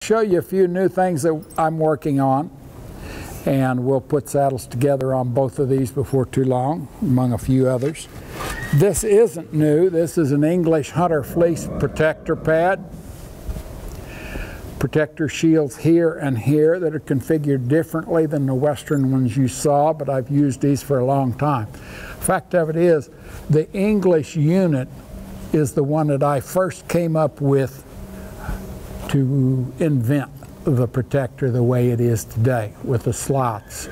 Show you a few new things that I'm working on, and we'll put saddles together on both of these before too long, among a few others. This isn't new. This is an English Hunter Fleece protector pad. Protector shields here and here that are configured differently than the Western ones you saw, but I've used these for a long time. Fact of it is, the English unit is the one that I first came up with to invent the protector the way it is today, with the slots,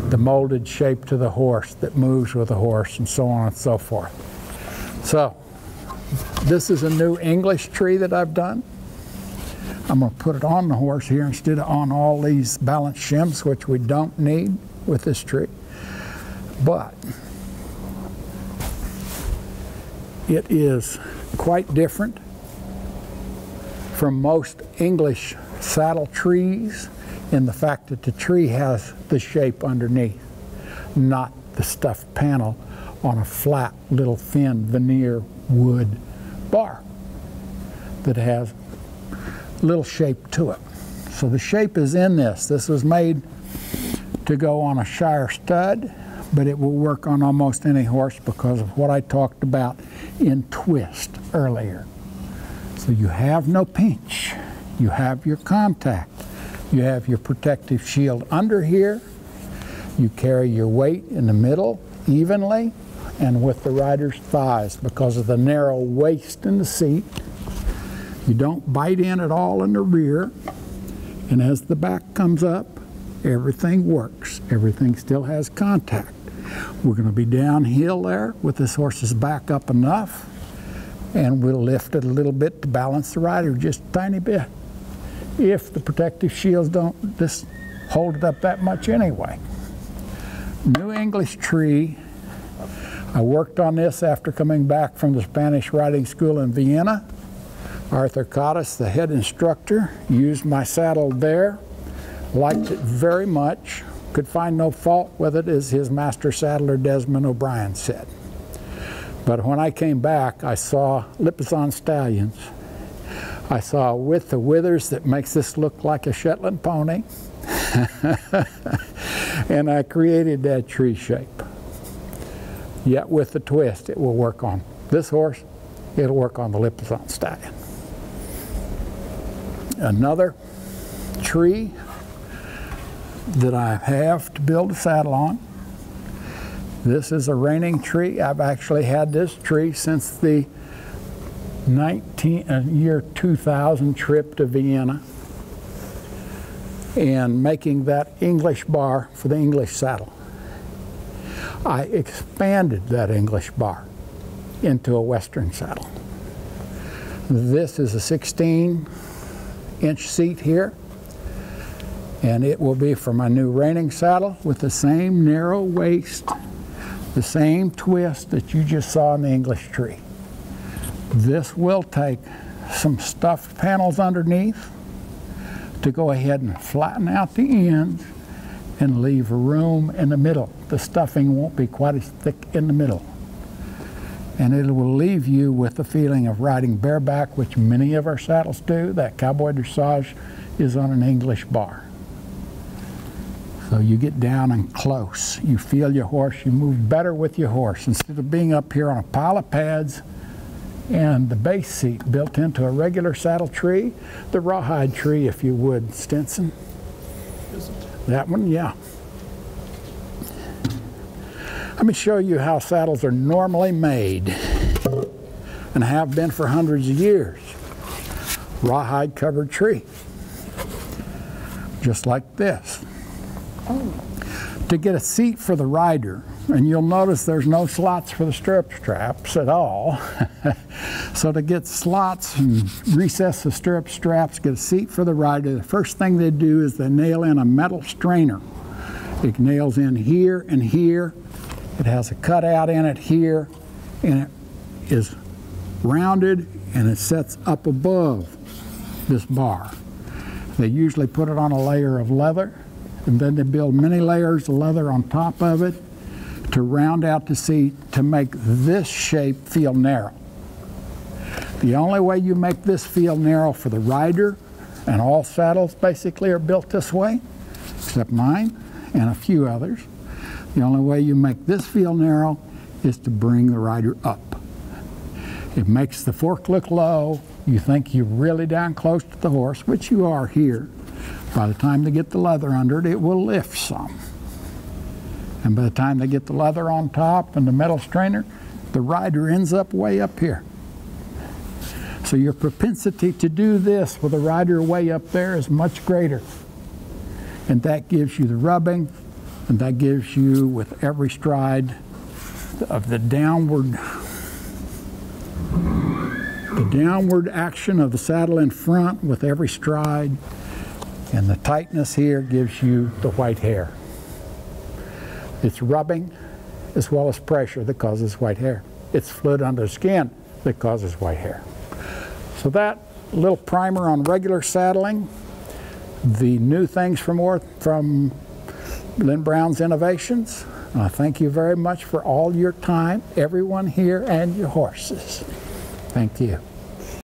the molded shape to the horse that moves with the horse, and so on and so forth. So this is a new English tree that I've done. I'm going to put it on the horse here instead of on all these balance shims, which we don't need with this tree. But it is quite different from most English saddle trees in the fact that the tree has the shape underneath, not the stuffed panel on a flat little thin veneer wood bar that has little shape to it. So the shape is in this. This was made to go on a Shire stud, but it will work on almost any horse because of what I talked about in twist earlier. So you have no pinch. You have your contact. You have your protective shield under here. You carry your weight in the middle evenly and with the rider's thighs because of the narrow waist in the seat. You don't bite in at all in the rear. And as the back comes up, everything works. Everything still has contact. We're going to be downhill there with this horse's back up enough, and we'll lift it a little bit to balance the rider just a tiny bit. If the protective shields don't just hold it up that much anyway. New English tree. I worked on this after coming back from the Spanish riding school in Vienna. Arthur Cottis, the head instructor, used my saddle there, liked it very much, could find no fault with it, as his master saddler Desmond O'Brien said. But when I came back, I saw Lipizzan stallions. I saw a width of withers that makes this look like a Shetland pony. And I created that tree shape. Yet with the twist, it will work on this horse, it'll work on the Lipizzan stallion. Another tree that I have to build a saddle on. This is a Reining tree. I've actually had this tree since the year 2000 trip to Vienna, and making that English bar for the English saddle. I expanded that English bar into a Western saddle. This is a 16-inch seat here, and it will be for my new Reining saddle with the same narrow waist, the same twist that you just saw in the English tree. This will take some stuffed panels underneath to go ahead and flatten out the ends and leave room in the middle. The stuffing won't be quite as thick in the middle. And it will leave you with the feeling of riding bareback, which many of our saddles do. That cowboy dressage is on an English bar. So you get down and close. You feel your horse, you move better with your horse. Instead of being up here on a pile of pads and the base seat built into a regular saddle tree, the rawhide tree, if you would, Stinson. That one, yeah. Let me show you how saddles are normally made and have been for hundreds of years. Rawhide covered tree, just like this. To get a seat for the rider, and you'll notice there's no slots for the stirrup straps at all. So to get slots and recess the stirrup straps, get a seat for the rider, the first thing they do is they nail in a metal strainer. It nails in here and here. It has a cutout in it here, and it is rounded, and it sets up above this bar. They usually put it on a layer of leather, and then they build many layers of leather on top of it to round out the seat to make this shape feel narrow. The only way you make this feel narrow for the rider And all saddles basically are built this way, except mine and a few others. The only way you make this feel narrow is to bring the rider up. It makes the fork look low. You think you're really down close to the horse, which you are here. By the time they get the leather under it, it will lift some. And by the time they get the leather on top and the metal strainer, the rider ends up way up here. So your propensity to do this with a rider way up there is much greater. And that gives you the rubbing, and that gives you, with every stride of the downward action of the saddle in front with every stride, and the tightness here gives you the white hair. It's rubbing as well as pressure that causes white hair. It's fluid under the skin that causes white hair. So that little primer on regular saddling, the new things from Lynn Brown's Innovations. Thank you very much for all your time, everyone here, and your horses. Thank you.